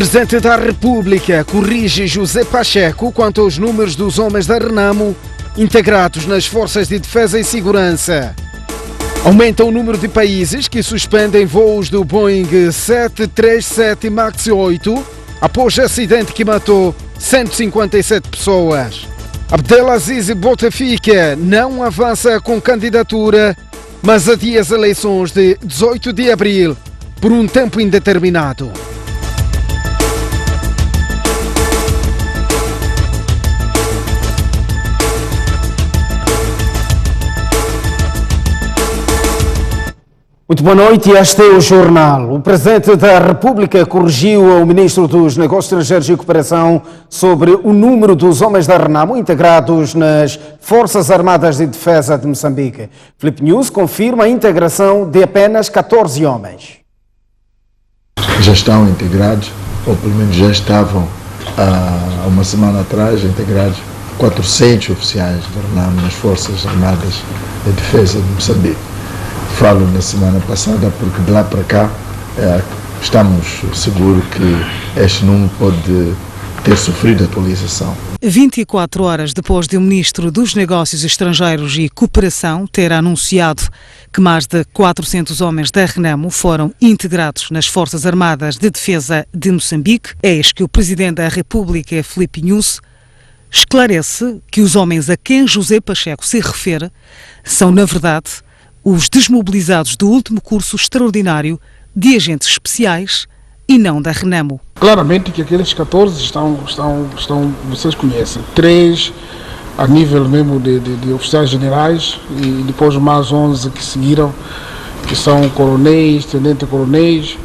Presidente da República corrige José Pacheco quanto aos números dos homens da Renamo integrados nas Forças de Defesa e Segurança. Aumenta o número de países que suspendem voos do Boeing 737 MAX 8 após acidente que matou 157 pessoas. Abdelaziz Bouteflika não avança com candidatura, mas adia as eleições de 18 de abril por um tempo indeterminado. Muito boa noite, este é o Jornal. O Presidente da República corrigiu o Ministro dos Negócios Estrangeiros e Cooperação sobre o número dos homens da Renamo integrados nas Forças Armadas de Defesa de Moçambique. Filipe News confirma a integração de apenas 14 homens. Já estão integrados, ou pelo menos já estavam há uma semana atrás integrados 400 oficiais da Renamo nas Forças Armadas de Defesa de Moçambique. Falo na semana passada porque de lá para cá estamos seguros que este número pode ter sofrido atualização. 24 horas depois de o Ministro dos Negócios Estrangeiros e Cooperação ter anunciado que mais de 400 homens da Renamo foram integrados nas Forças Armadas de Defesa de Moçambique, eis que o Presidente da República, Filipe News, esclarece que os homens a quem José Pacheco se refere são, na verdade, os desmobilizados do último curso extraordinário de agentes especiais e não da Renamo. Claramente que aqueles 14 estão vocês conhecem, 3 a nível mesmo de oficiais generais e depois mais 11 que seguiram, que são coronéis, tenente-coronéis.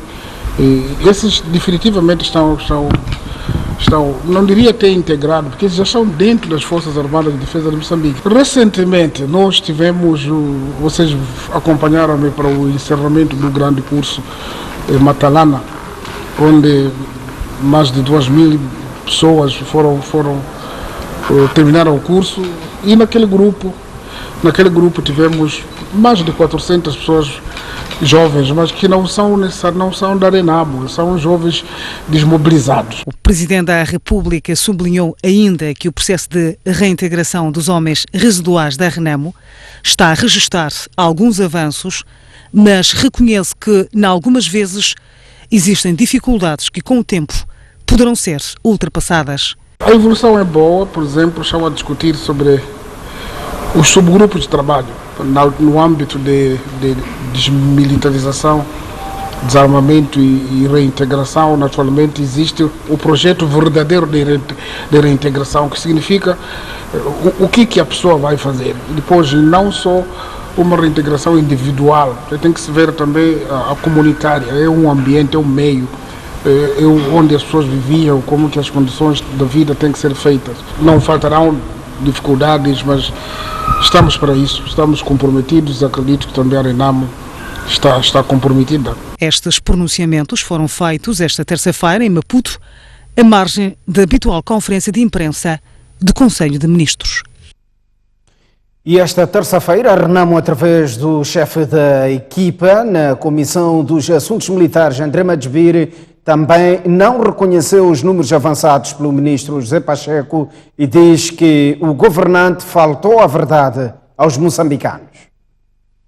Esses definitivamente estão, não diria ter integrado, porque eles já estão dentro das Forças Armadas de Defesa de Moçambique. Recentemente nós tivemos, vocês acompanharam-me para o encerramento do grande curso Matalana, onde mais de 2.000 pessoas terminaram o curso, e naquele grupo tivemos mais de 400 pessoas jovens, mas que não são da Renamo, são jovens desmobilizados. O Presidente da República sublinhou ainda que o processo de reintegração dos homens residuais da Renamo está a registrar alguns avanços, mas reconhece que, em algumas vezes, existem dificuldades que, com o tempo, poderão ser ultrapassadas. A evolução é boa, por exemplo, estão a discutir sobre os subgrupos de trabalho no âmbito de desmilitarização, desarmamento e reintegração. Naturalmente existe o projeto verdadeiro de reintegração, que significa o que a pessoa vai fazer. Depois, não só uma reintegração individual, tem que se ver também a comunitária, é um ambiente, é um meio, onde as pessoas viviam, como que as condições da vida têm que ser feitas. Não faltarão dificuldades, mas estamos para isso, estamos comprometidos. Acredito que também a Renamo está comprometida. Estes pronunciamentos foram feitos esta terça-feira em Maputo, à margem da habitual conferência de imprensa do Conselho de Ministros. E esta terça-feira, a Renamo, através do chefe da equipa na Comissão dos Assuntos Militares, André Madjbiri, também não reconheceu os números avançados pelo ministro José Pacheco e diz que o governante faltou à verdade aos moçambicanos.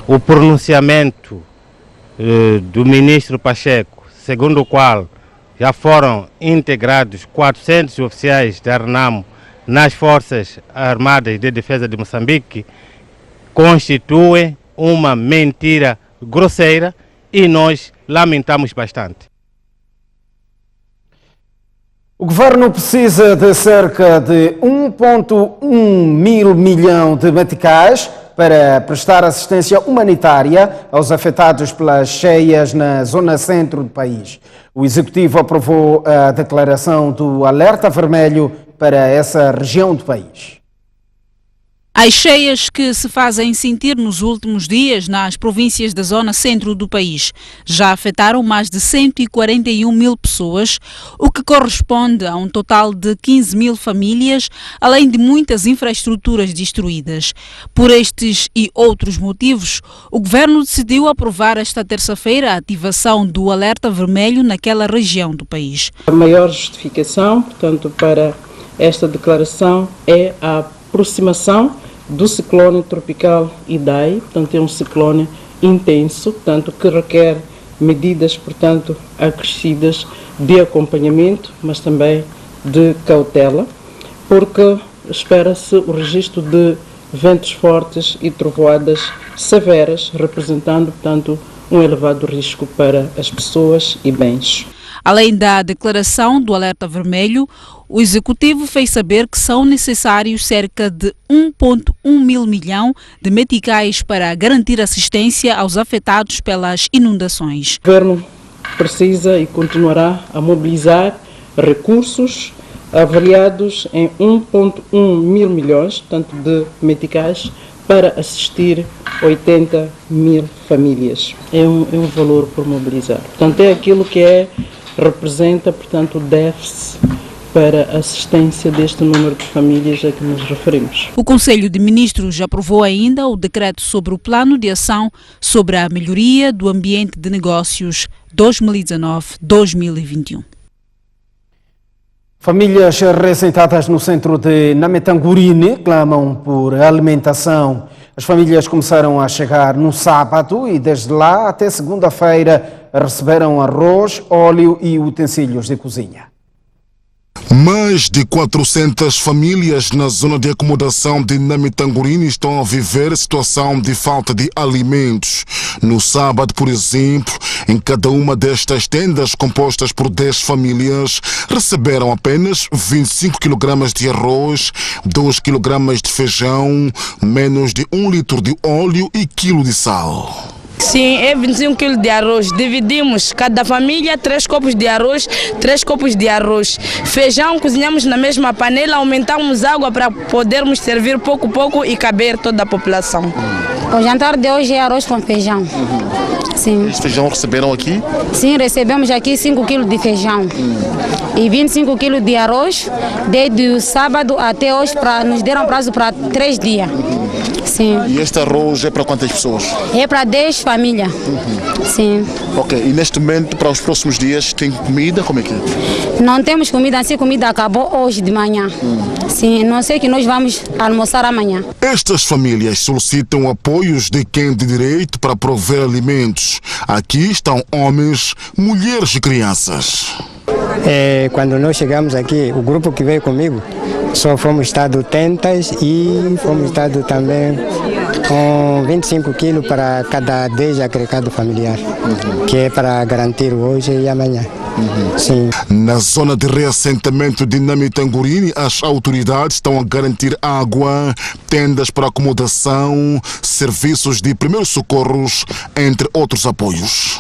O pronunciamento do ministro Pacheco, segundo o qual já foram integrados 400 oficiais da Renamo nas Forças Armadas de Defesa de Moçambique, constitui uma mentira grosseira e nós lamentamos bastante. O governo precisa de cerca de 1,1 mil milhão de meticais para prestar assistência humanitária aos afetados pelas cheias na zona centro do país. O Executivo aprovou a declaração do alerta vermelho para essa região do país. As cheias que se fazem sentir nos últimos dias nas províncias da zona centro do país já afetaram mais de 141 mil pessoas, o que corresponde a um total de 15 mil famílias, além de muitas infraestruturas destruídas. Por estes e outros motivos, o governo decidiu aprovar esta terça-feira a ativação do alerta vermelho naquela região do país. A maior justificação, portanto, para esta declaração é a aproximação do ciclone tropical Idai, portanto é um ciclone intenso, portanto que requer medidas, portanto, acrescidas de acompanhamento, mas também de cautela, porque espera-se o registro de ventos fortes e trovoadas severas, representando, portanto, um elevado risco para as pessoas e bens. Além da declaração do alerta vermelho, o Executivo fez saber que são necessários cerca de 1,1 mil milhão de meticais para garantir assistência aos afetados pelas inundações. O governo precisa e continuará a mobilizar recursos avaliados em 1,1 mil milhões, portanto, de meticais, para assistir 80 mil famílias. É um valor por mobilizar. Portanto, é aquilo que representa, portanto, o déficit para a assistência deste número de famílias a que nos referimos. O Conselho de Ministros aprovou ainda o decreto sobre o Plano de Ação sobre a Melhoria do Ambiente de Negócios 2019-2021. Famílias ressentadas no centro de Nametangurine clamam por alimentação. As famílias começaram a chegar no sábado e desde lá até segunda-feira receberam arroz, óleo e utensílios de cozinha. Mais de 400 famílias na zona de acomodação de Nametangurine estão a viver situação de falta de alimentos. No sábado, por exemplo, em cada uma destas tendas compostas por 10 famílias, receberam apenas 25 kg de arroz, 2 kg de feijão, menos de 1 litro de óleo e quilo de sal. Sim, é 25 kg de arroz. Dividimos cada família 3 copos de arroz, 3 copos de arroz. Feijão cozinhamos na mesma panela, aumentamos água para podermos servir pouco a pouco e caber toda a população. O jantar de hoje é arroz com feijão. Sim. Esse feijão receberam aqui? Sim, recebemos aqui 5 kg de feijão e 25 kg de arroz, desde o sábado até hoje, nos deram prazo para 3 dias. Sim. E este arroz é para quantas pessoas? É para 10 famílias. Sim. Ok, e neste momento, para os próximos dias, tem comida? Como é que é? Não temos comida, assim, comida acabou hoje de manhã. Sim, não sei que nós vamos almoçar amanhã. Estas famílias solicitam apoios de quem tem direito para prover alimentos. Aqui estão homens, mulheres e crianças. Quando nós chegamos aqui, o grupo que veio comigo, só fomos dado tentas e fomos dado também com 25 quilos para cada 10 agregado familiar, que é para garantir hoje e amanhã. Sim. Na zona de reassentamento de Nametangurine, as autoridades estão a garantir água, tendas para acomodação, serviços de primeiros socorros, entre outros apoios.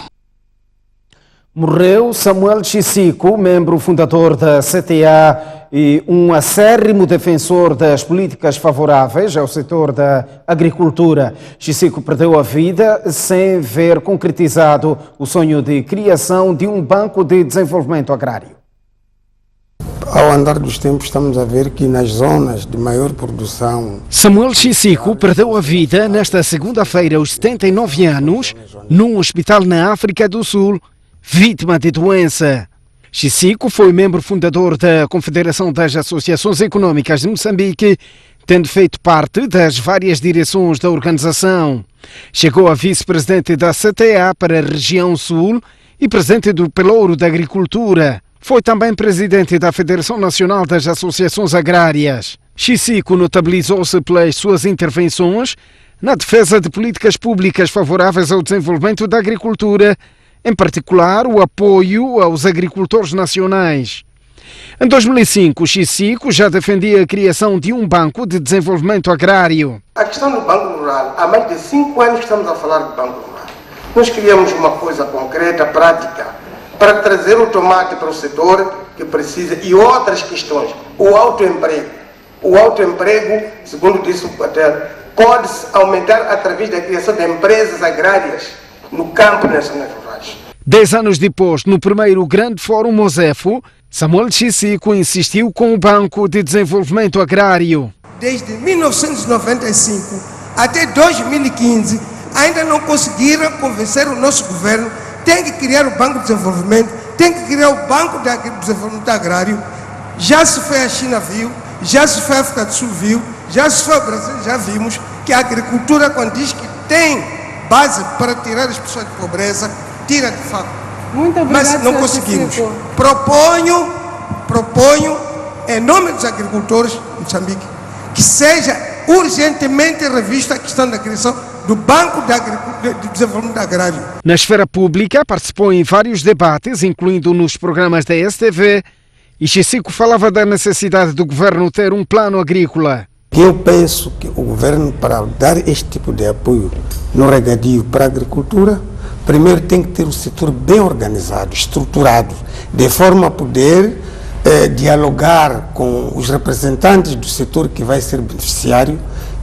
Morreu Samuel Chisico, membro fundador da CTA e um acérrimo defensor das políticas favoráveis ao setor da agricultura. Chisico perdeu a vida sem ver concretizado o sonho de criação de um banco de desenvolvimento agrário. Ao andar dos tempos, estamos a ver que nas zonas de maior produção... Samuel Chisico perdeu a vida nesta segunda-feira aos 79 anos, num hospital na África do Sul, vítima de doença. Chisico foi membro fundador da Confederação das Associações Econômicas de Moçambique, tendo feito parte das várias direções da organização. Chegou a vice-presidente da CTA para a região sul e presidente do Pelouro da Agricultura. Foi também presidente da Federação Nacional das Associações Agrárias. Chisico notabilizou-se pelas suas intervenções na defesa de políticas públicas favoráveis ao desenvolvimento da agricultura, em particular o apoio aos agricultores nacionais. Em 2005, Chisico já defendia a criação de um banco de desenvolvimento agrário. A questão do Banco Rural, há mais de 5 anos que estamos a falar do Banco Rural. Nós queríamos uma coisa concreta, prática, para trazer o tomate para o setor que precisa e outras questões. O autoemprego. O autoemprego, segundo disse o Patel, pode-se aumentar através da criação de empresas agrárias no campo e nas zonas rurais. 10 anos depois, no primeiro grande fórum Mosefo, Samuel Chissico insistiu com o Banco de Desenvolvimento Agrário. Desde 1995 até 2015, ainda não conseguiram convencer o nosso governo. Tem que criar o Banco de Desenvolvimento, tem que criar o Banco de Desenvolvimento Agrário. Já se foi a China, viu, já se foi a África do Sul, viu, já se foi ao Brasil, já vimos que a agricultura, quando diz que tem base para tirar as pessoas de pobreza, tira de fato. Muito obrigado, mas não conseguimos. Proponho, em nome dos agricultores de Moçambique, que seja urgentemente revista a questão da criação do Banco de Desenvolvimento Agrário. Na esfera pública, participou em vários debates, incluindo nos programas da STV, e Chissico falava da necessidade do governo ter um plano agrícola. Eu penso que o governo, para dar este tipo de apoio no regadio para a agricultura, primeiro tem que ter o setor bem organizado, estruturado, de forma a poder dialogar com os representantes do setor que vai ser beneficiário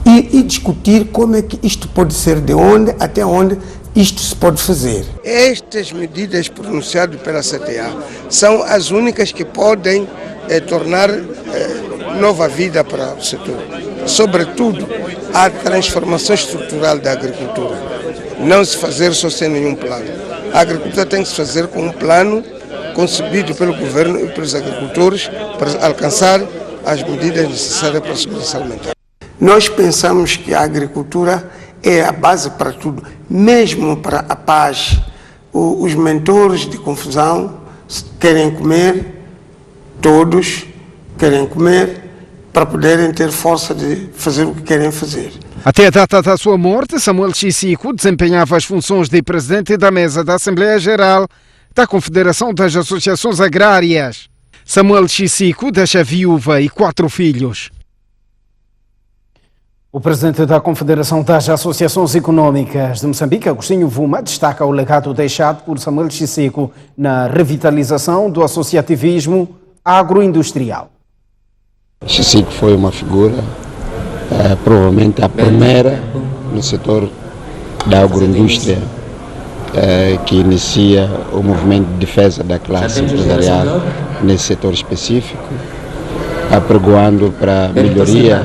e discutir como é que isto pode ser, de onde até onde isto se pode fazer. Estas medidas pronunciadas pela CTA são as únicas que podem tornar nova vida para o setor. Sobretudo, a transformação estrutural da agricultura. Não se fazer só sem nenhum plano. A agricultura tem que se fazer com um plano concebido pelo governo e pelos agricultores para alcançar as medidas necessárias para a segurança alimentar. Nós pensamos que a agricultura é a base para tudo, mesmo para a paz. Os mentores de confusão querem comer, todos querem comer, para poderem ter força de fazer o que querem fazer. Até a data da sua morte, Samuel Chissico desempenhava as funções de presidente da mesa da Assembleia Geral da Confederação das Associações Agrárias. Samuel Chissico deixa viúva e 4 filhos. O presidente da Confederação das Associações Econômicas de Moçambique, Agostinho Vuma, destaca o legado deixado por Samuel Chissico na revitalização do associativismo agroindustrial. Chissico foi uma figura, provavelmente a primeira no setor da agroindústria, que inicia o movimento de defesa da classe empresarial nesse setor específico, apregoando para melhoria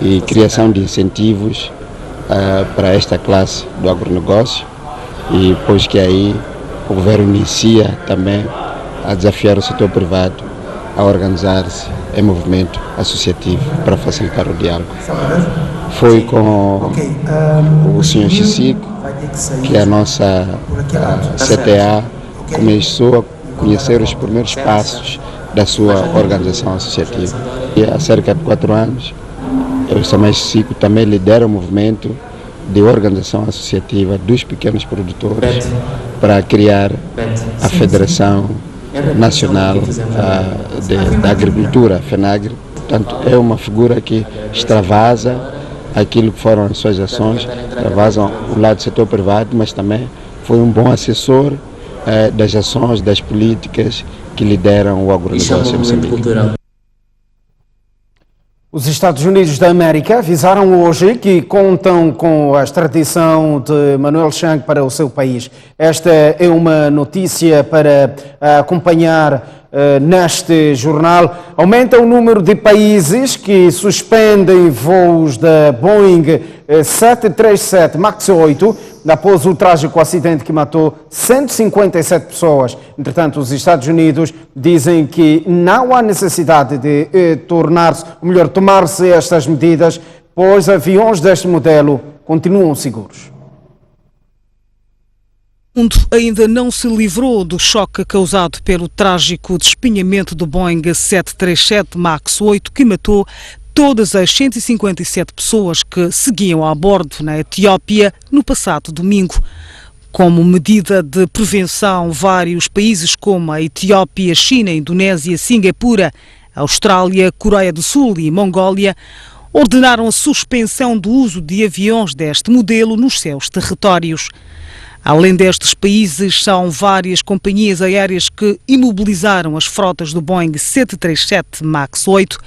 e criação de incentivos para esta classe do agronegócio, e depois que aí o governo inicia também a desafiar o setor privado a organizar-se em movimento associativo para facilitar o diálogo. Foi com o Sr. Chissico que a nossa CTA começou a conhecer os primeiros passos da sua organização associativa. E há cerca de 4 anos, o Samuel Chissico também lidera o movimento de organização associativa dos pequenos produtores para criar a Federação Nacional da Agricultura, FENAGRE. Portanto, é uma figura que extravasa aquilo que foram as suas ações, extravasam o lado do setor privado, mas também foi um bom assessor das ações, das políticas que lideram o agronegócio em Moçambique. Os Estados Unidos da América avisaram hoje que contam com a extradição de Manuel Chang para o seu país. Esta é uma notícia para acompanhar neste jornal. Aumenta o número de países que suspendem voos da Boeing 737 MAX 8 após o trágico acidente que matou 157 pessoas. Entretanto, os Estados Unidos dizem que não há necessidade de tomar-se estas medidas, pois aviões deste modelo continuam seguros. O mundo ainda não se livrou do choque causado pelo trágico despenhamento do Boeing 737 MAX 8, que matou todas as 157 pessoas que seguiam a bordo na Etiópia no passado domingo. Como medida de prevenção, vários países como a Etiópia, China, Indonésia, Singapura, Austrália, Coreia do Sul e Mongólia ordenaram a suspensão do uso de aviões deste modelo nos seus territórios. Além destes países, são várias companhias aéreas que imobilizaram as frotas do Boeing 737 MAX 8.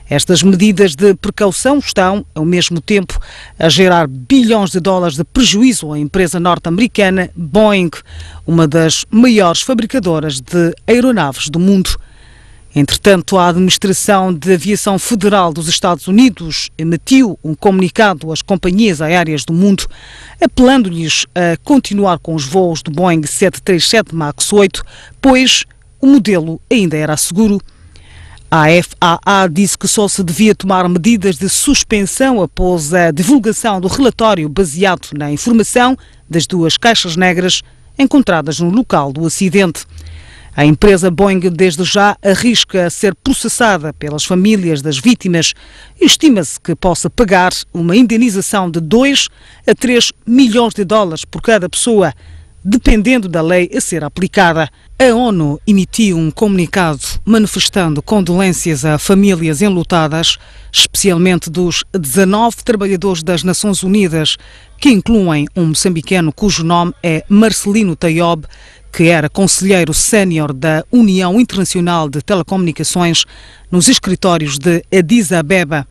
Estas medidas de precaução estão, ao mesmo tempo, a gerar bilhões de dólares de prejuízo à empresa norte-americana Boeing, uma das maiores fabricadoras de aeronaves do mundo. Entretanto, a Administração de Aviação Federal dos Estados Unidos emitiu um comunicado às companhias aéreas do mundo, apelando-lhes a continuar com os voos do Boeing 737 MAX 8, pois o modelo ainda era seguro. A FAA disse que só se devia tomar medidas de suspensão após a divulgação do relatório baseado na informação das 2 caixas negras encontradas no local do acidente. A empresa Boeing desde já arrisca ser processada pelas famílias das vítimas e estima-se que possa pagar uma indenização de 2 a 3 milhões de dólares por cada pessoa, dependendo da lei a ser aplicada. A ONU emitiu um comunicado manifestando condolências a famílias enlutadas, especialmente dos 19 trabalhadores das Nações Unidas, que incluem um moçambicano cujo nome é Marcelino Tayob, que era conselheiro sénior da União Internacional de Telecomunicações nos escritórios de Addis Abeba.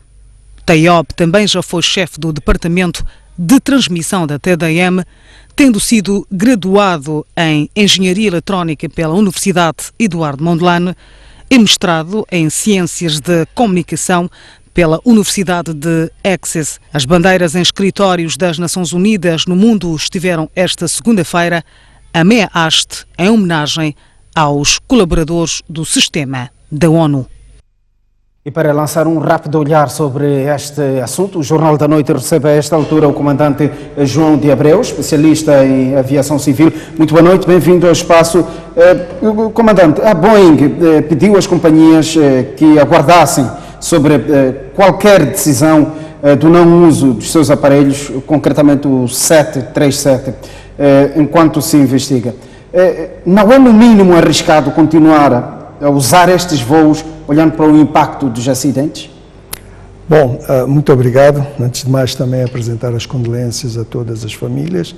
Tayob também já foi chefe do Departamento de Transmissão da TDM, tendo sido graduado em Engenharia Eletrónica pela Universidade Eduardo Mondlane e mestrado em Ciências de Comunicação pela Universidade de Essex. As bandeiras em escritórios das Nações Unidas no mundo estiveram esta segunda-feira a meia haste em homenagem aos colaboradores do sistema da ONU. E para lançar um rápido olhar sobre este assunto, o Jornal da Noite recebe a esta altura o comandante João de Abreu, especialista em aviação civil. Muito boa noite, bem-vindo ao espaço. Comandante, a Boeing pediu às companhias que aguardassem sobre qualquer decisão do não uso dos seus aparelhos, concretamente o 737, enquanto se investiga. Não é no mínimo arriscado continuar a usar estes voos olhando para o impacto dos acidentes? Bom, muito obrigado. Antes de mais, também apresentar as condolências a todas as famílias.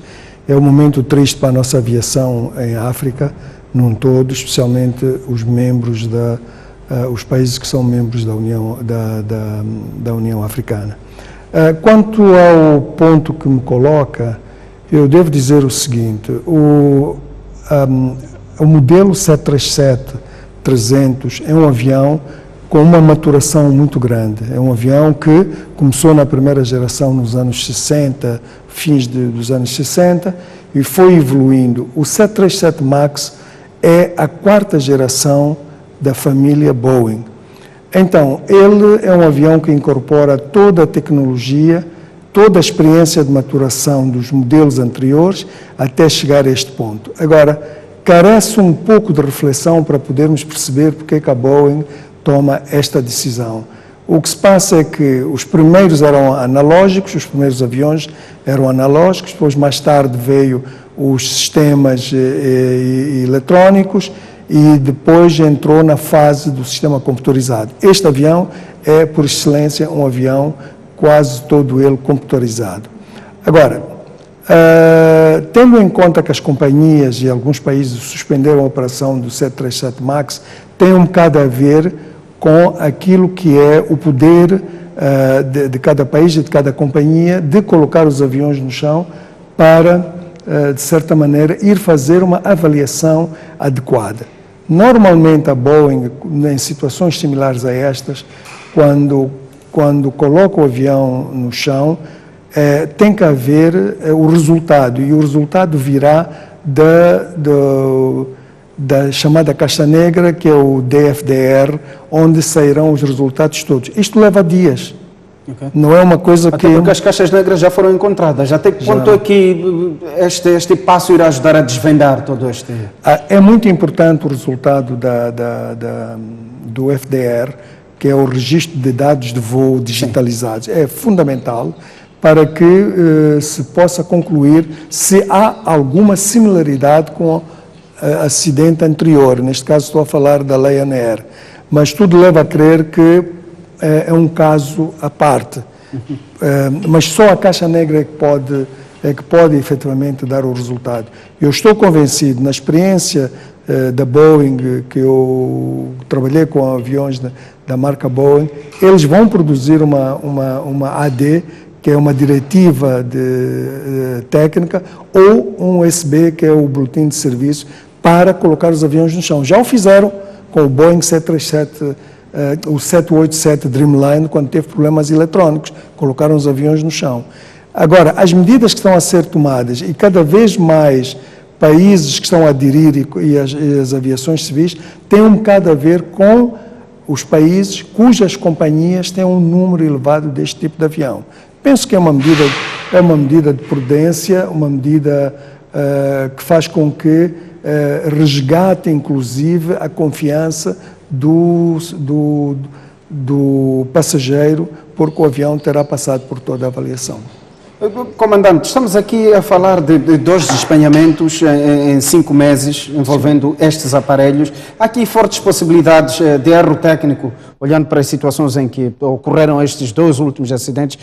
É um momento triste para a nossa aviação em África, num todo, especialmente os membros os países que são membros da União Africana. Quanto ao ponto que me coloca, eu devo dizer o seguinte: o modelo 737-300 é um avião com uma maturação muito grande. É um avião que começou na primeira geração nos anos 60, fins dos anos 60, e foi evoluindo. O 737 MAX é a 4ª geração da família Boeing. Então, ele é um avião que incorpora toda a tecnologia, toda a experiência de maturação dos modelos anteriores até chegar a este ponto. Agora, carece um pouco de reflexão para podermos perceber porque é que a Boeing toma esta decisão. O que se passa é que os primeiros eram analógicos, os primeiros aviões eram analógicos, depois mais tarde veio os sistemas eletrónicos e depois entrou na fase do sistema computadorizado. Este avião é, por excelência, um avião quase todo ele computadorizado. Agora, tendo em conta que as companhias e alguns países suspenderam a operação do 737 MAX, tem um bocado a ver com aquilo que é o poder de cada país e de cada companhia de colocar os aviões no chão para, de certa maneira, ir fazer uma avaliação adequada. Normalmente a Boeing, em situações similares a estas, quando coloca o avião no chão, tem que haver o resultado, e o resultado virá da chamada caixa negra, que é o DFDR, onde sairão os resultados todos. Isto leva dias. Okay. Não é uma coisa até porque as caixas negras já foram encontradas. Até que ponto é que este passo irá ajudar a desvendar todo este... É muito importante o resultado do FDR, que é o registro de dados de voo digitalizados. Sim. É fundamental para que se possa concluir se há alguma similaridade com o acidente anterior. Neste caso estou a falar da Lion Air. Mas tudo leva a crer que é um caso à parte. Mas só a caixa negra é que pode efetivamente dar o resultado. Eu estou convencido, na experiência da Boeing, que eu trabalhei com aviões da marca Boeing, eles vão produzir uma AD, que é uma diretiva técnica, ou um USB, que é o boletim de serviço, para colocar os aviões no chão. Já o fizeram com o Boeing 737, o 787 Dreamliner, quando teve problemas eletrónicos, colocaram os aviões no chão. Agora, as medidas que estão a ser tomadas, e cada vez mais países que estão a aderir e as aviações civis, têm um bocado a ver com os países cujas companhias têm um número elevado deste tipo de avião. Penso que é uma medida de prudência, uma medida que faz com que resgate, inclusive, a confiança do passageiro, porque o avião terá passado por toda a avaliação. Comandante, estamos aqui a falar de 2 despenhamentos em 5 meses envolvendo estes aparelhos. Há aqui fortes possibilidades de erro técnico, olhando para as situações em que ocorreram estes 2 últimos acidentes,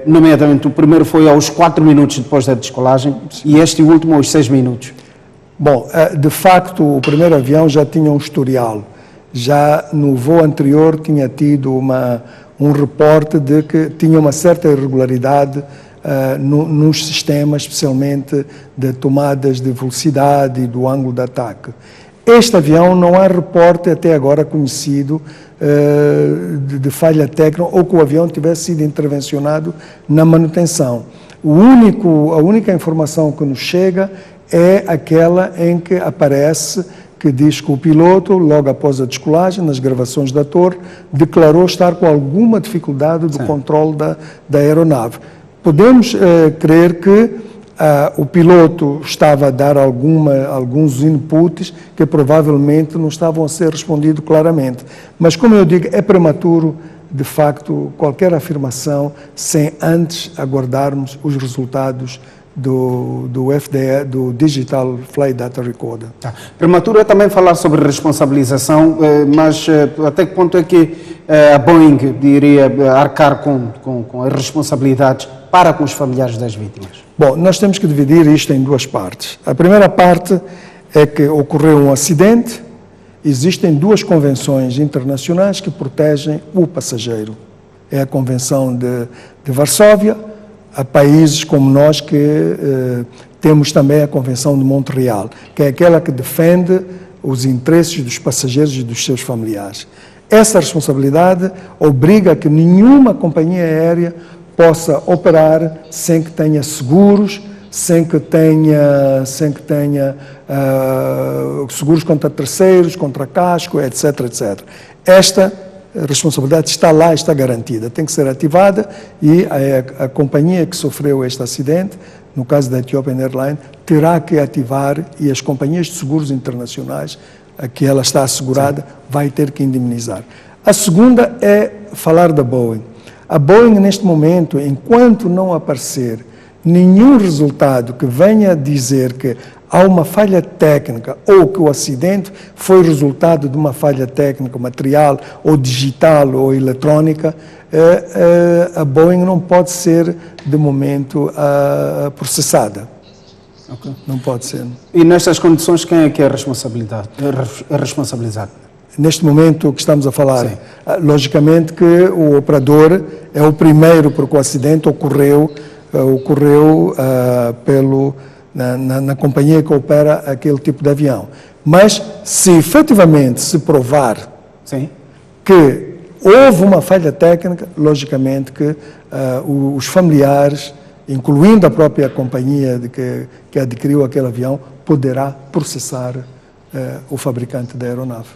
nomeadamente o primeiro foi aos 4 minutos depois da descolagem e este último aos 6 minutos. Bom, de facto, o primeiro avião já tinha um historial. Já no voo anterior tinha tido um reporte de que tinha uma certa irregularidade nos sistemas, especialmente de tomadas de velocidade e do ângulo de ataque. Este avião não há reporte até agora conhecido de falha técnica ou que o avião tivesse sido intervencionado na manutenção. A única informação que nos chega é aquela em que aparece que diz que o piloto, logo após a descolagem, nas gravações da torre, declarou estar com alguma dificuldade do controle da aeronave. Podemos crer que o piloto estava a dar alguns inputs que provavelmente não estavam a ser respondidos claramente. Mas, como eu digo, é prematuro, de facto, qualquer afirmação sem antes aguardarmos os resultados do FDE, do Digital Flight Data Recorder. Prematuro é também falar sobre responsabilização, mas até que ponto é que a Boeing iria arcar com as responsabilidades para com os familiares das vítimas? Bom, nós temos que dividir isto em 2 partes. A primeira parte é que ocorreu um acidente, existem 2 convenções internacionais que protegem o passageiro. É a Convenção de Varsóvia. Há países como nós que temos também a Convenção de Montreal, que é aquela que defende os interesses dos passageiros e dos seus familiares. Essa responsabilidade obriga a que nenhuma companhia aérea possa operar sem que tenha seguros, sem que tenha seguros contra terceiros, contra casco, etc, etc. Esta responsabilidade está lá, está garantida, tem que ser ativada e a companhia que sofreu este acidente, no caso da Ethiopian Airlines, terá que ativar e as companhias de seguros internacionais a que ela está assegurada vai ter que indemnizar. A segunda é falar da Boeing. A Boeing, neste momento, enquanto não aparecer nenhum resultado que venha dizer que há uma falha técnica ou que o acidente foi resultado de uma falha técnica material ou digital ou eletrónica, a Boeing não pode ser, de momento, processada. Okay. Não pode ser. E nestas condições, quem é que é responsabilizado? Neste momento que estamos a falar, logicamente que o operador é o primeiro, porque o acidente ocorreu na companhia que opera aquele tipo de avião. Mas, se efetivamente se provar que houve uma falha técnica, logicamente que os familiares, incluindo a própria companhia que adquiriu aquele avião, poderá processar o fabricante da aeronave.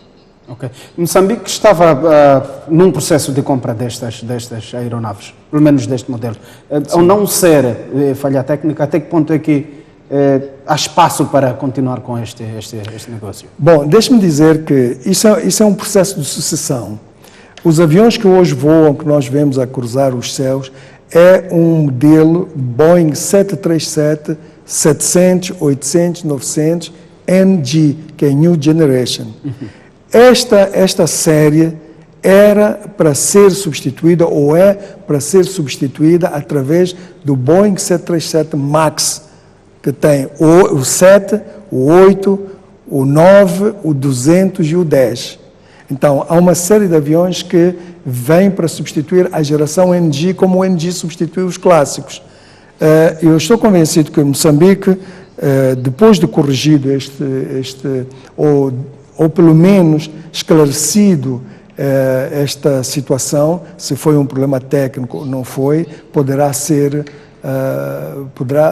Ok. Moçambique estava num processo de compra destas aeronaves, pelo menos deste modelo. Ao não ser falha técnica, até que ponto é que há espaço para continuar com este negócio? Bom, deixe-me dizer que isso é um processo de sucessão. Os aviões que hoje voam, que nós vemos a cruzar os céus, é um modelo Boeing 737-700, 800, 900, NG, que é New Generation. Esta série era para ser substituída, ou é para ser substituída através do Boeing 737 MAX, que tem o 7, o 8, o 9, o 200 e o 10. Então, há uma série de aviões que vêm para substituir a geração NG, como o NG substituiu os clássicos. Eu estou convencido que Moçambique, depois de corrigido ou pelo menos esclarecido esta situação, se foi um problema técnico ou não foi, poderá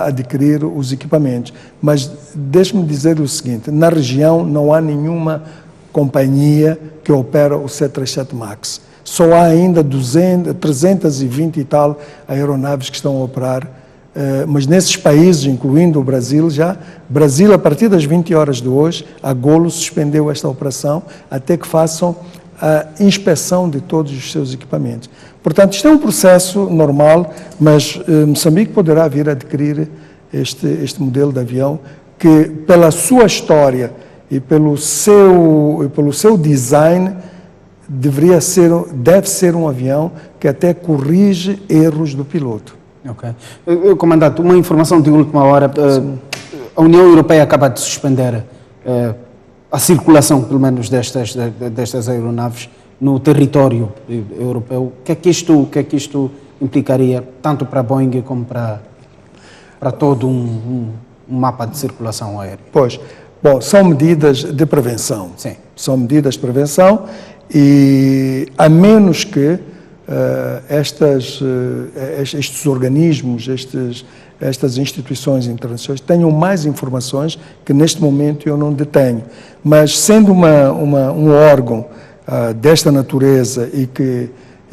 adquirir os equipamentos. Mas deixe-me dizer o seguinte, na região não há nenhuma companhia que opera o 737 MAX. Só há ainda 320 e tal aeronaves que estão a operar, mas nesses países, incluindo o Brasil, Brasil, a partir das 20 horas de hoje, a Golo suspendeu esta operação até que façam a inspeção de todos os seus equipamentos. Portanto, isto é um processo normal, mas Moçambique poderá vir a adquirir este modelo de avião que, pela sua história e pelo seu design, deve ser um avião que até corrige erros do piloto. Ok. Comandante, uma informação de última hora. A União Europeia acaba de suspender a circulação, pelo menos, destas aeronaves no território europeu. O que é que isto implicaria, tanto para a Boeing como para todo um mapa de circulação aérea? Pois, bom, são medidas de prevenção. Sim. São medidas de prevenção e, a menos que estes organismos, estas instituições internacionais tenham mais informações que neste momento eu não detenho. Mas sendo um órgão desta natureza e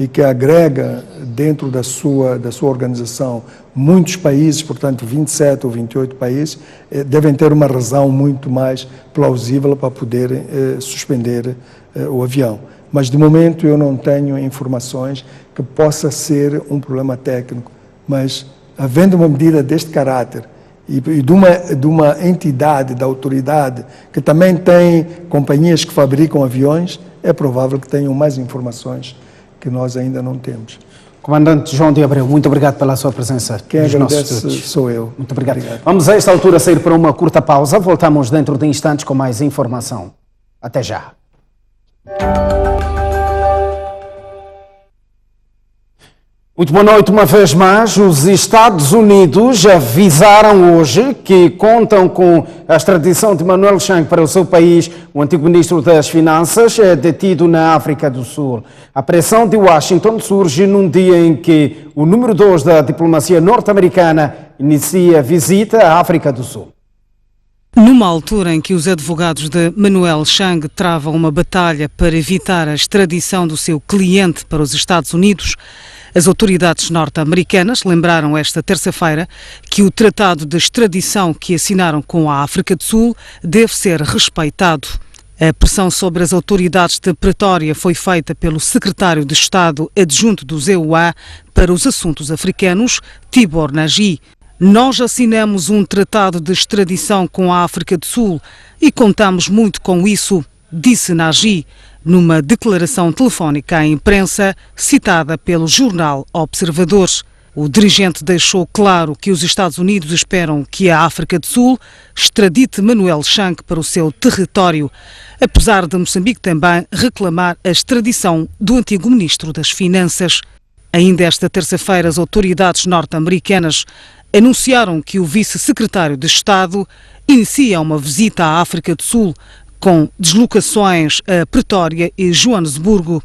que agrega dentro da sua organização muitos países, portanto 27 ou 28 países, devem ter uma razão muito mais plausível para poder suspender o avião. Mas de momento eu não tenho informações que possa ser um problema técnico, mas havendo uma medida deste caráter e de uma entidade, da autoridade, que também tem companhias que fabricam aviões, é provável que tenham mais informações que nós ainda não temos. Comandante João de Abreu, muito obrigado pela sua presença. Quem agradece sou eu. Muito obrigado. Vamos a esta altura sair para uma curta pausa. Voltamos dentro de instantes com mais informação. Até já. Muito boa noite uma vez mais. Os Estados Unidos avisaram hoje que contam com a extradição de Manuel Chang para o seu país. O antigo ministro das Finanças é detido na África do Sul. A pressão de Washington surge num dia em que o número 2 da diplomacia norte-americana inicia visita à África do Sul. Numa altura em que os advogados de Manuel Chang travam uma batalha para evitar a extradição do seu cliente para os Estados Unidos, as autoridades norte-americanas lembraram esta terça-feira que o tratado de extradição que assinaram com a África do Sul deve ser respeitado. A pressão sobre as autoridades de Pretória foi feita pelo secretário de Estado adjunto do EUA para os assuntos africanos, Tibor Nagy. Nós assinamos um tratado de extradição com a África do Sul e contamos muito com isso, disse Nagy, numa declaração telefónica à imprensa citada pelo jornal Observador. O dirigente deixou claro que os Estados Unidos esperam que a África do Sul extradite Manuel Chang para o seu território, apesar de Moçambique também reclamar a extradição do antigo ministro das Finanças. Ainda esta terça-feira, as autoridades norte-americanas anunciaram que o vice-secretário de Estado inicia uma visita à África do Sul, com deslocações a Pretória e Joanesburgo.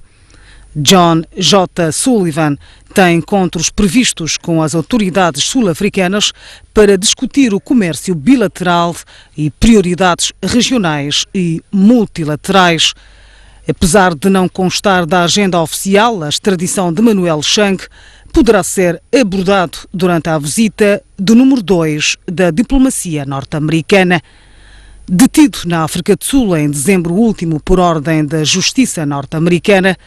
John J. Sullivan tem encontros previstos com as autoridades sul-africanas para discutir o comércio bilateral e prioridades regionais e multilaterais. Apesar de não constar da agenda oficial, a extradição de Manuel Chang poderá ser abordado durante a visita do número 2 da diplomacia norte-americana. Detido na África do Sul em dezembro último por ordem da Justiça norte-americana,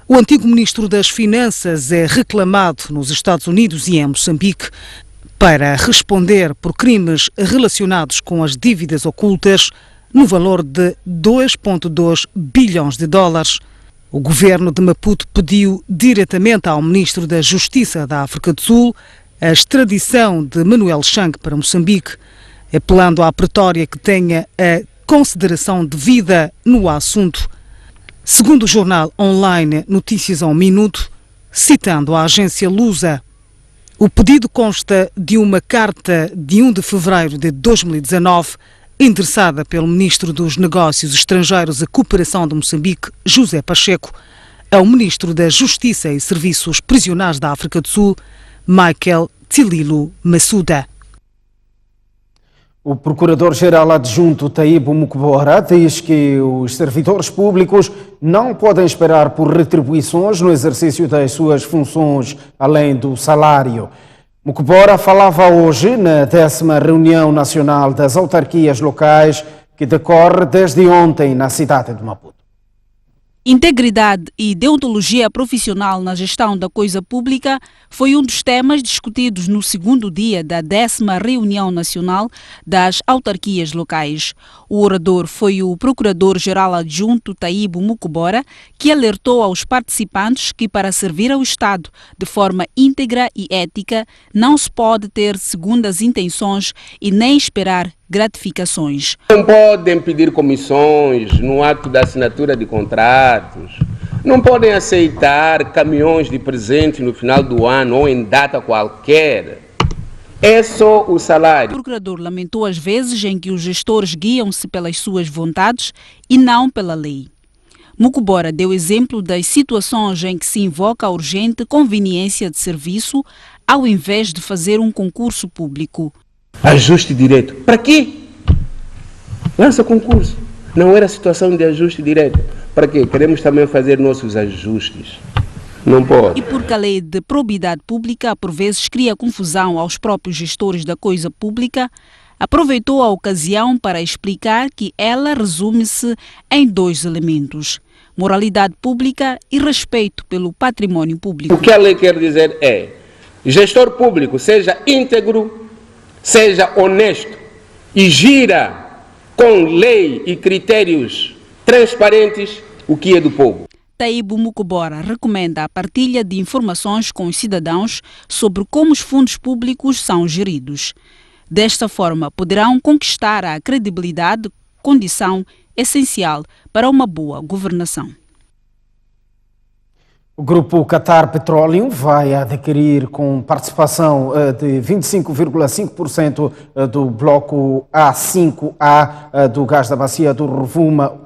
o antigo ministro das Finanças é reclamado nos Estados Unidos e em Moçambique para responder por crimes relacionados com as dívidas ocultas no valor de 2,2 bilhões de dólares. O governo de Maputo pediu diretamente ao ministro da Justiça da África do Sul a extradição de Manuel Chang para Moçambique, apelando à Pretória que tenha a consideração devida no assunto. Segundo o jornal online Notícias ao Minuto, citando a agência Lusa, o pedido consta de uma carta de 1 de fevereiro de 2019, endereçada pelo Ministro dos Negócios Estrangeiros e Cooperação de Moçambique, José Pacheco, ao Ministro da Justiça e Serviços Prisionais da África do Sul, Michael Tililo Massuda. O Procurador-Geral Adjunto Taibo Mukbora diz que os servidores públicos não podem esperar por retribuições no exercício das suas funções, além do salário. Mukbora falava hoje na 10ª Reunião Nacional das Autarquias Locais, que decorre desde ontem na cidade de Maputo. Integridade e deontologia profissional na gestão da coisa pública foi um dos temas discutidos no segundo dia da 10ª Reunião Nacional das Autarquias Locais. O orador foi o Procurador-Geral Adjunto Taibo Mukbora, que alertou aos participantes que para servir ao Estado de forma íntegra e ética não se pode ter segundas intenções e nem esperar gratificações. Não podem pedir comissões no ato da assinatura de contratos, não podem aceitar caminhões de presente no final do ano ou em data qualquer. É só o salário. O procurador lamentou as vezes em que os gestores guiam-se pelas suas vontades e não pela lei. Mukbora deu exemplo das situações em que se invoca a urgente conveniência de serviço ao invés de fazer um concurso público. Ajuste direto. Para quê? Lança concurso. Não era situação de ajuste direto. Para quê? Queremos também fazer nossos ajustes. Não pode. E porque a lei de probidade pública por vezes cria confusão aos próprios gestores da coisa pública, aproveitou a ocasião para explicar que ela resume-se em 2 elementos: moralidade pública e respeito pelo património público. O que a lei quer dizer é: gestor público seja íntegro, seja honesto e gira com lei e critérios transparentes o que é do povo. Taibo Mukbora recomenda a partilha de informações com os cidadãos sobre como os fundos públicos são geridos. Desta forma, poderão conquistar a credibilidade, condição essencial para uma boa governação. O grupo Qatar Petroleum vai adquirir com participação de 25,5% do bloco A5A do gás da bacia do Rovuma,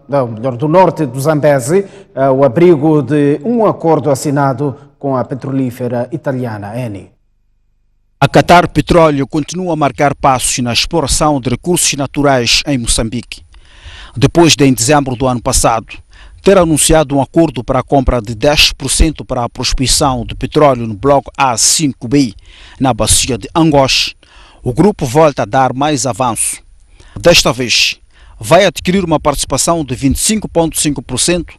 do norte do Zambeze, o abrigo de um acordo assinado com a petrolífera italiana Eni. A Qatar Petróleo continua a marcar passos na exploração de recursos naturais em Moçambique. Depois de, em dezembro do ano passado, ter anunciado um acordo para a compra de 10% para a prospecção de petróleo no bloco A5B, na bacia de Angoche, o grupo volta a dar mais avanço. Desta vez, vai adquirir uma participação de 25,5%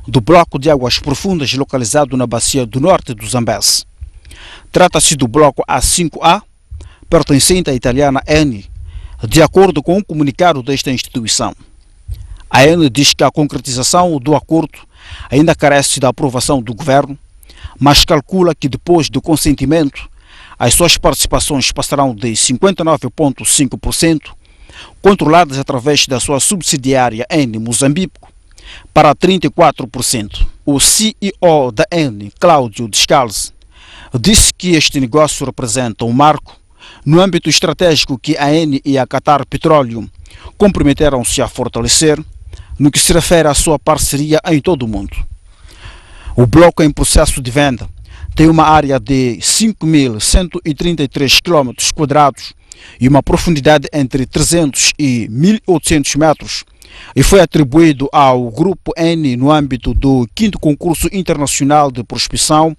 do bloco de águas profundas localizado na bacia do norte do Zambeze. Trata-se do bloco A5A, pertencente à italiana Eni, de acordo com um comunicado desta instituição. A Eni diz que a concretização do acordo ainda carece da aprovação do governo, mas calcula que depois do consentimento, as suas participações passarão de 59,5%, controladas através da sua subsidiária Eni Moçambique, para 34%. O CEO da Eni, Cláudio Descalzi, disse que este negócio representa um marco no âmbito estratégico que a Eni e a Qatar Petroleum comprometeram-se a fortalecer no que se refere à sua parceria em todo o mundo. O bloco em processo de venda tem uma área de 5.133 km² e uma profundidade entre 300 e 1.800 metros e foi atribuído ao Grupo Eni no âmbito do 5º Concurso Internacional de Prospecção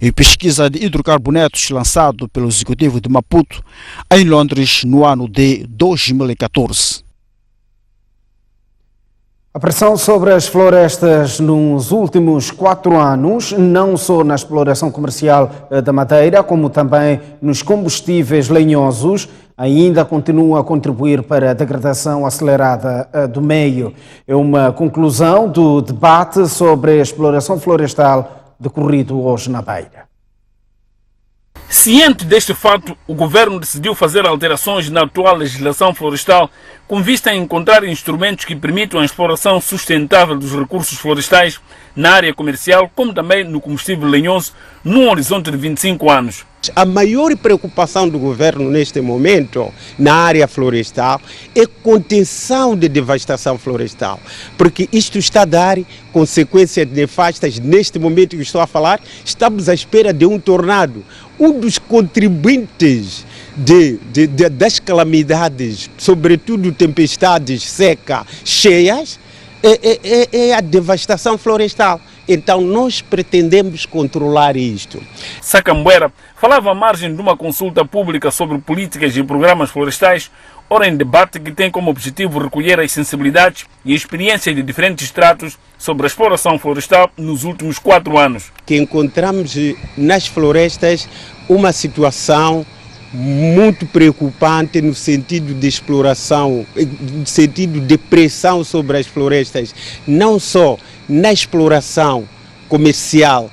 e Pesquisa de Hidrocarbonetos lançado pelo Executivo de Maputo em Londres no ano de 2014. A pressão sobre as florestas nos últimos 4 anos, não só na exploração comercial da madeira, como também nos combustíveis lenhosos, ainda continua a contribuir para a degradação acelerada do meio. É uma conclusão do debate sobre a exploração florestal decorrido hoje na Beira. Ciente deste fato, o governo decidiu fazer alterações na atual legislação florestal com vista a encontrar instrumentos que permitam a exploração sustentável dos recursos florestais na área comercial, como também no combustível lenhoso, num horizonte de 25 anos. A maior preocupação do governo neste momento na área florestal é a contenção de devastação florestal, porque isto está a dar consequências nefastas. Neste momento que estou a falar, estamos à espera de um tornado. Um dos contribuintes das calamidades, sobretudo tempestades secas, cheias, é a devastação florestal. Então nós pretendemos controlar isto. Sacambuera falava à margem de uma consulta pública sobre políticas e programas florestais, ora em debate que tem como objetivo recolher as sensibilidades e experiências de diferentes estratos sobre a exploração florestal nos últimos 4 anos. Que encontramos nas florestas uma situação muito preocupante no sentido de exploração, no sentido de pressão sobre as florestas, não só na exploração comercial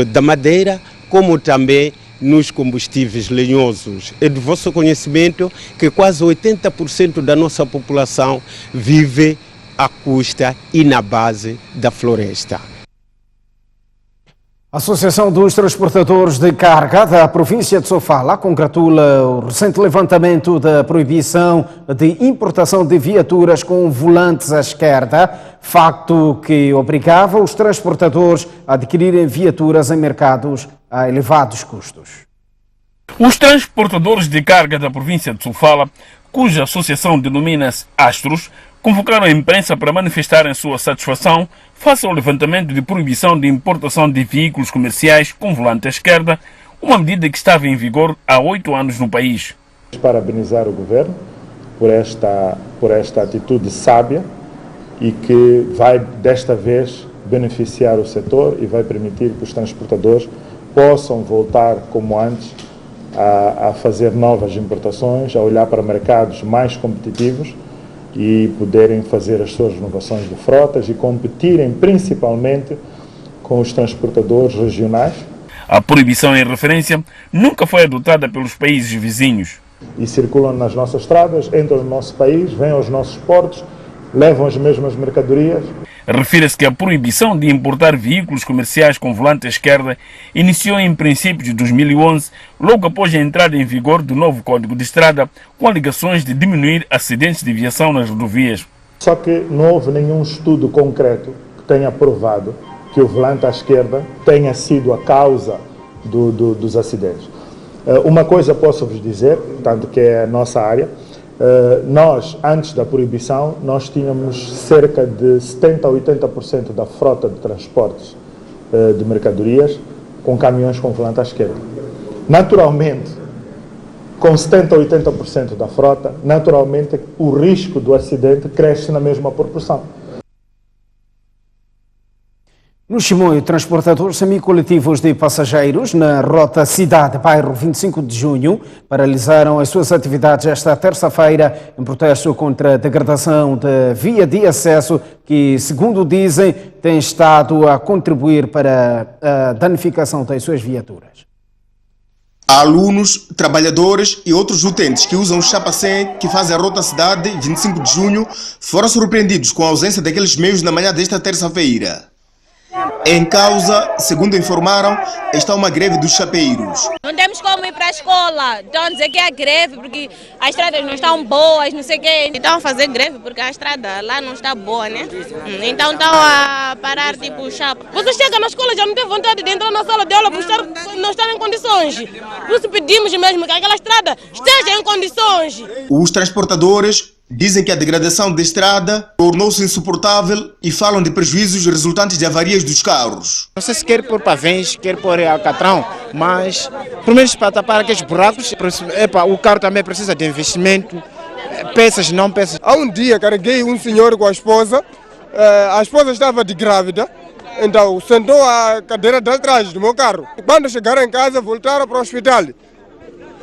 da madeira, como também nos combustíveis lenhosos. É do vosso conhecimento que quase 80% da nossa população vive à custa e na base da floresta. A Associação dos Transportadores de Carga da província de Sofala congratula o recente levantamento da proibição de importação de viaturas com volantes à esquerda, facto que obrigava os transportadores a adquirirem viaturas em mercados a elevados custos. Os transportadores de carga da província de Sofala, cuja associação denomina-se Astros, convocaram a imprensa para manifestarem sua satisfação face ao levantamento de proibição de importação de veículos comerciais com volante à esquerda, uma medida que estava em vigor há 8 anos no país. Parabenizar o governo por esta atitude sábia e que vai desta vez beneficiar o setor e vai permitir que os transportadores possam voltar como antes a fazer novas importações, a olhar para mercados mais competitivos e poderem fazer as suas renovações de frotas e competirem principalmente com os transportadores regionais. A proibição em referência nunca foi adotada pelos países vizinhos. E circulam nas nossas estradas, entram no nosso país, vêm aos nossos portos, levam as mesmas mercadorias. Refere-se que a proibição de importar veículos comerciais com volante à esquerda iniciou em princípios de 2011, logo após a entrada em vigor do novo Código de Estrada, com alegações de diminuir acidentes de viação nas rodovias. Só que não houve nenhum estudo concreto que tenha provado que o volante à esquerda tenha sido a causa dos acidentes. Uma coisa posso-vos dizer, tanto que é a nossa área, nós, antes da proibição, nós tínhamos cerca de 70% a 80% da frota de transportes de mercadorias com caminhões com volante à esquerda. Naturalmente, com 70% a 80% da frota, naturalmente o risco do acidente cresce na mesma proporção. No Chimoio, transportadores semicoletivos de passageiros na rota Cidade-Bairro 25 de junho paralisaram as suas atividades esta terça-feira em protesto contra a degradação da via de acesso que, segundo dizem, tem estado a contribuir para a danificação das suas viaturas. Alunos, trabalhadores e outros utentes que usam o chapacé que fazem a rota Cidade 25 de junho foram surpreendidos com a ausência daqueles meios na manhã desta terça-feira. Em causa, segundo informaram, está uma greve dos chapeiros. Não temos como ir para a escola, então dizer que é greve porque as estradas não estão boas, não sei o quê. Então a fazer greve porque a estrada lá não está boa, né? Então estão a parar tipo o chapa. Você chega na escola já não tem vontade de entrar na sala de aula por não estar em condições. Por isso pedimos mesmo que aquela estrada esteja em condições. Os transportadores dizem que a degradação da estrada tornou-se insuportável e falam de prejuízos resultantes de avarias dos carros. Não sei se quer pôr pavês, quer pôr alcatrão, mas pelo menos para tapar aqueles buracos, o carro também precisa de investimento, peças, não peças. Há um dia carreguei um senhor com a esposa estava de grávida, então sentou a cadeira de trás do meu carro. Quando chegaram em casa, voltaram para o hospital.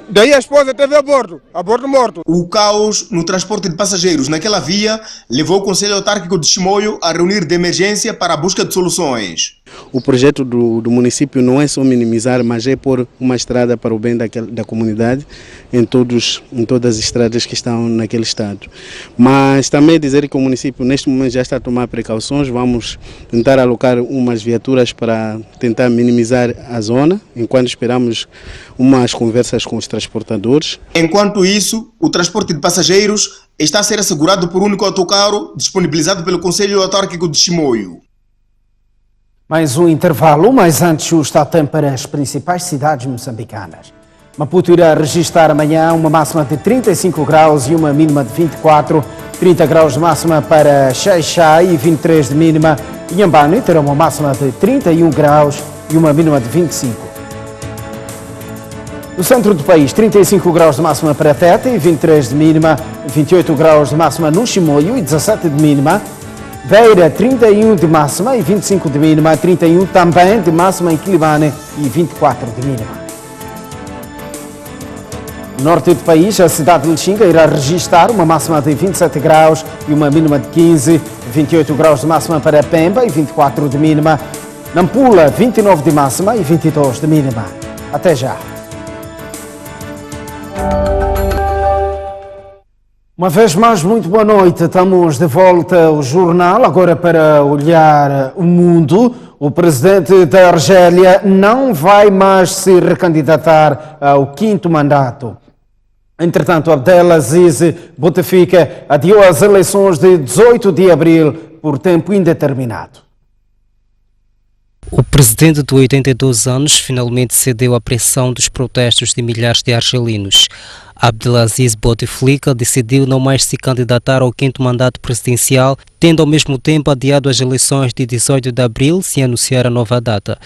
Daí a esposa teve aborto morto. O caos no transporte de passageiros naquela via levou o Conselho Autárquico de Chimoio a reunir de emergência para a busca de soluções. O projeto do município não é só minimizar, mas é pôr uma estrada para o bem da comunidade em todas as estradas que estão naquele estado. Mas também dizer que o município neste momento já está a tomar precauções, vamos tentar alocar umas viaturas para tentar minimizar a zona, enquanto esperamos umas conversas com os transportadores. Enquanto isso, o transporte de passageiros está a ser assegurado por um único autocarro disponibilizado pelo Conselho Autárquico de Chimoio. Mais um intervalo, mas antes o estado tem para as principais cidades moçambicanas. Maputo irá registrar amanhã uma máxima de 35 graus e uma mínima de 24, 30 graus de máxima para Xai-Xai e 23 de mínima. Inhambane terá uma máxima de 31 graus e uma mínima de 25. No centro do país, 35 graus de máxima para Tete e 23 de mínima, 28 graus de máxima no Chimoio e 17 de mínima. Beira, 31 de máxima e 25 de mínima, 31 também de máxima em Quilibane e 24 de mínima. No norte do país, a cidade de Lixinga irá registrar uma máxima de 27 graus e uma mínima de 15, 28 graus de máxima para Pemba e 24 de mínima. Nampula, 29 de máxima e 22 de mínima. Até já. Uma vez mais, muito boa noite. Estamos de volta ao jornal, agora para olhar o mundo. O presidente da Argélia não vai mais se recandidatar ao 5º mandato. Entretanto, Abdelaziz Bouteflika adiou as eleições de 18 de abril por tempo indeterminado. O presidente de 82 anos finalmente cedeu à pressão dos protestos de milhares de argelinos. Abdelaziz Bouteflika decidiu não mais se candidatar ao 5º mandato presidencial, tendo ao mesmo tempo adiado as eleições de 18 de abril sem anunciar a nova data.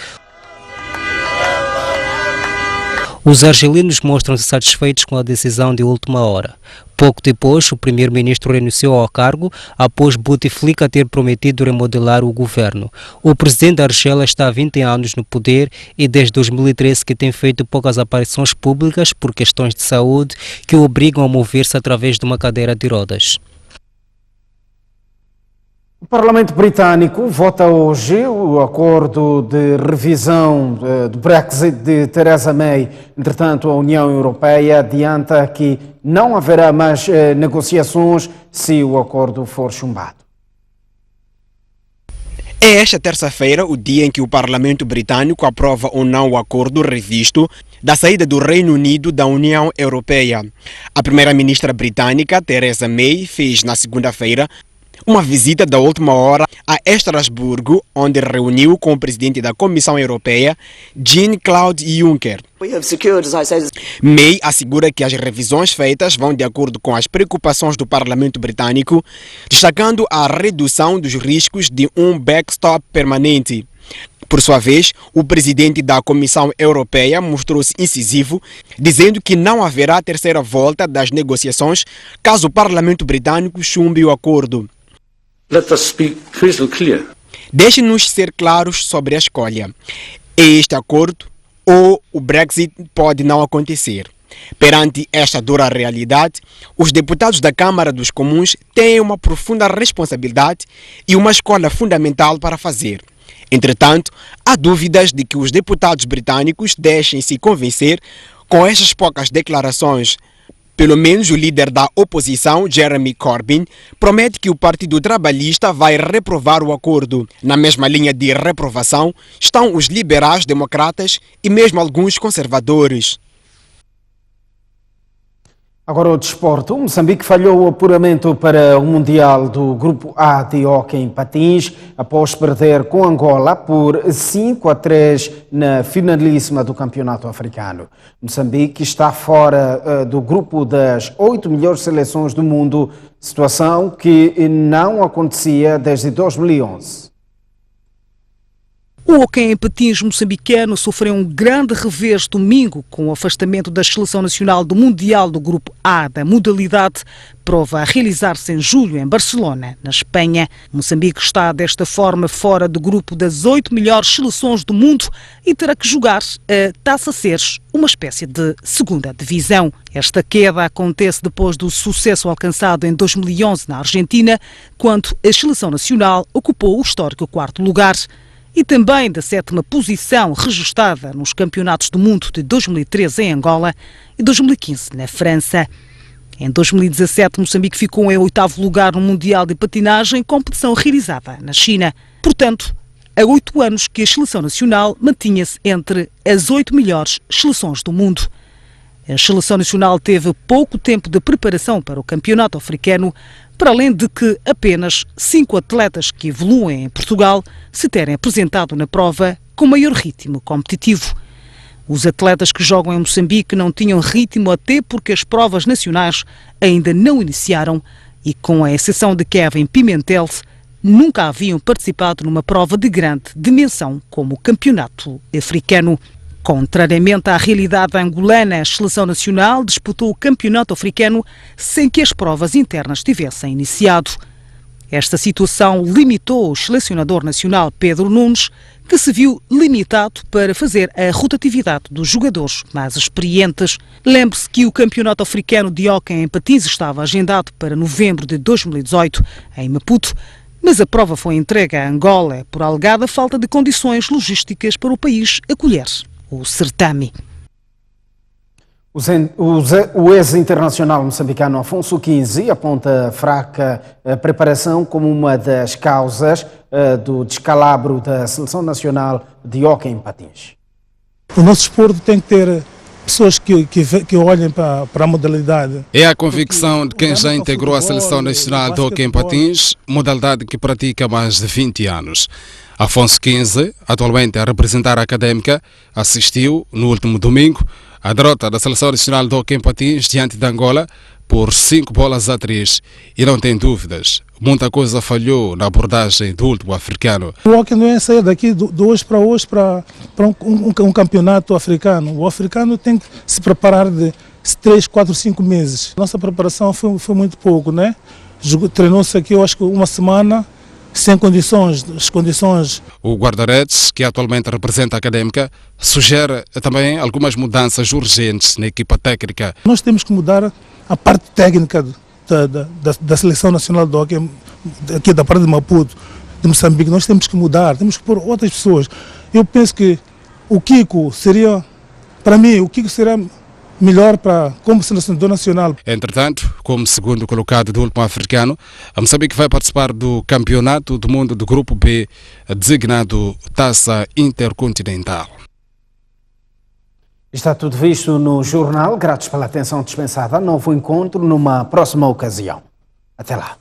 Os argelinos mostram-se satisfeitos com a decisão de última hora. Pouco depois, o primeiro-ministro renunciou ao cargo após Bouteflika ter prometido remodelar o governo. O presidente da Argélia está há 20 anos no poder e desde 2013 que tem feito poucas aparições públicas por questões de saúde que o obrigam a mover-se através de uma cadeira de rodas. O Parlamento Britânico vota hoje o acordo de revisão do Brexit de Theresa May. Entretanto, a União Europeia adianta que não haverá mais negociações se o acordo for chumbado. É esta terça-feira o dia em que o Parlamento Britânico aprova ou não o acordo revisto da saída do Reino Unido da União Europeia. A primeira-ministra britânica, Theresa May, fez na segunda-feira uma visita da última hora a Estrasburgo, onde reuniu com o presidente da Comissão Europeia, Jean-Claude Juncker. May assegura que as revisões feitas vão de acordo com as preocupações do Parlamento Britânico, destacando a redução dos riscos de um backstop permanente. Por sua vez, o presidente da Comissão Europeia mostrou-se incisivo, dizendo que não haverá terceira volta das negociações caso o Parlamento Britânico chumbe o acordo. Let us speak crystal clear. Deixe-nos ser claros sobre a escolha. É este acordo ou o Brexit pode não acontecer. Perante esta dura realidade, os deputados da Câmara dos Comuns têm uma profunda responsabilidade e uma escolha fundamental para fazer. Entretanto, há dúvidas de que os deputados britânicos deixem-se convencer com estas poucas declarações. Pelo menos o líder da oposição, Jeremy Corbyn, promete que o Partido Trabalhista vai reprovar o acordo. Na mesma linha de reprovação estão os liberais democratas e mesmo alguns conservadores. Agora o desporto. O Moçambique falhou o apuramento para o Mundial do Grupo A de hóquei em patins após perder com Angola por 5-3 na finalíssima do Campeonato Africano. Moçambique está fora do grupo das 8 melhores seleções do mundo, situação que não acontecia desde 2011. O hóquei em patins moçambicano sofreu um grande revés domingo com o afastamento da seleção nacional do Mundial do Grupo A da modalidade, prova a realizar-se em julho em Barcelona, na Espanha. Moçambique está desta forma fora do grupo das 8 melhores seleções do mundo e terá que jogar a Taça Ceres, uma espécie de segunda divisão. Esta queda acontece depois do sucesso alcançado em 2011 na Argentina, quando a seleção nacional ocupou o histórico 4º lugar. e também da 7ª posição registada nos Campeonatos do Mundo de 2013 em Angola e 2015 na França. Em 2017, Moçambique ficou em 8º lugar no Mundial de Patinagem, competição realizada na China. Portanto, há 8 anos que a seleção nacional mantinha-se entre as 8 melhores seleções do mundo. A seleção nacional teve pouco tempo de preparação para o campeonato africano, para além de que apenas 5 atletas que evoluem em Portugal se terem apresentado na prova com maior ritmo competitivo. Os atletas que jogam em Moçambique não tinham ritmo até porque as provas nacionais ainda não iniciaram e, com a exceção de Kevin Pimentel, nunca haviam participado numa prova de grande dimensão como o campeonato africano. Contrariamente à realidade angolana, a seleção nacional disputou o campeonato africano sem que as provas internas tivessem iniciado. Esta situação limitou o selecionador nacional Pedro Nunes, que se viu limitado para fazer a rotatividade dos jogadores mais experientes. Lembre-se que o campeonato africano de hóquei em patins estava agendado para novembro de 2018 em Maputo, mas a prova foi entregue a Angola por alegada falta de condições logísticas para o país acolher o certame. O ex-internacional moçambicano Afonso XV aponta fraca preparação como uma das causas do descalabro da Seleção Nacional de Hóquei em Patins. O nosso desporto tem que ter pessoas que olhem para a modalidade. É a convicção de quem já integrou a Seleção Nacional de Hóquei em Patins, modalidade que pratica há mais de 20 anos. Afonso XV, atualmente a representar a Académica, assistiu, no último domingo, à derrota da Seleção Nacional de Hóquei em Patins diante de Angola por 5-3 e não tem dúvidas, muita coisa falhou na abordagem do último africano. O hóquei não é sair daqui de hoje para um campeonato africano. O africano tem que se preparar de 3, 4, 5 meses. Nossa preparação foi muito pouco, né? Treinou-se aqui, eu acho que uma semana, sem condições, as condições. O guarda-redes, que atualmente representa a Académica, sugere também algumas mudanças urgentes na equipa técnica. Nós temos que mudar a parte técnica da Seleção Nacional de Hóquei, aqui da parte de Maputo, de Moçambique. Nós temos que mudar, temos que pôr outras pessoas. Eu penso que o Kiko seria, para mim, melhor como selecionador nacional. Entretanto, como segundo colocado do último africano, a Moçambique vai participar do Campeonato do Mundo do Grupo B, designado Taça Intercontinental. Está tudo visto no jornal. Gratos pela atenção dispensada. Novo encontro numa próxima ocasião. Até lá.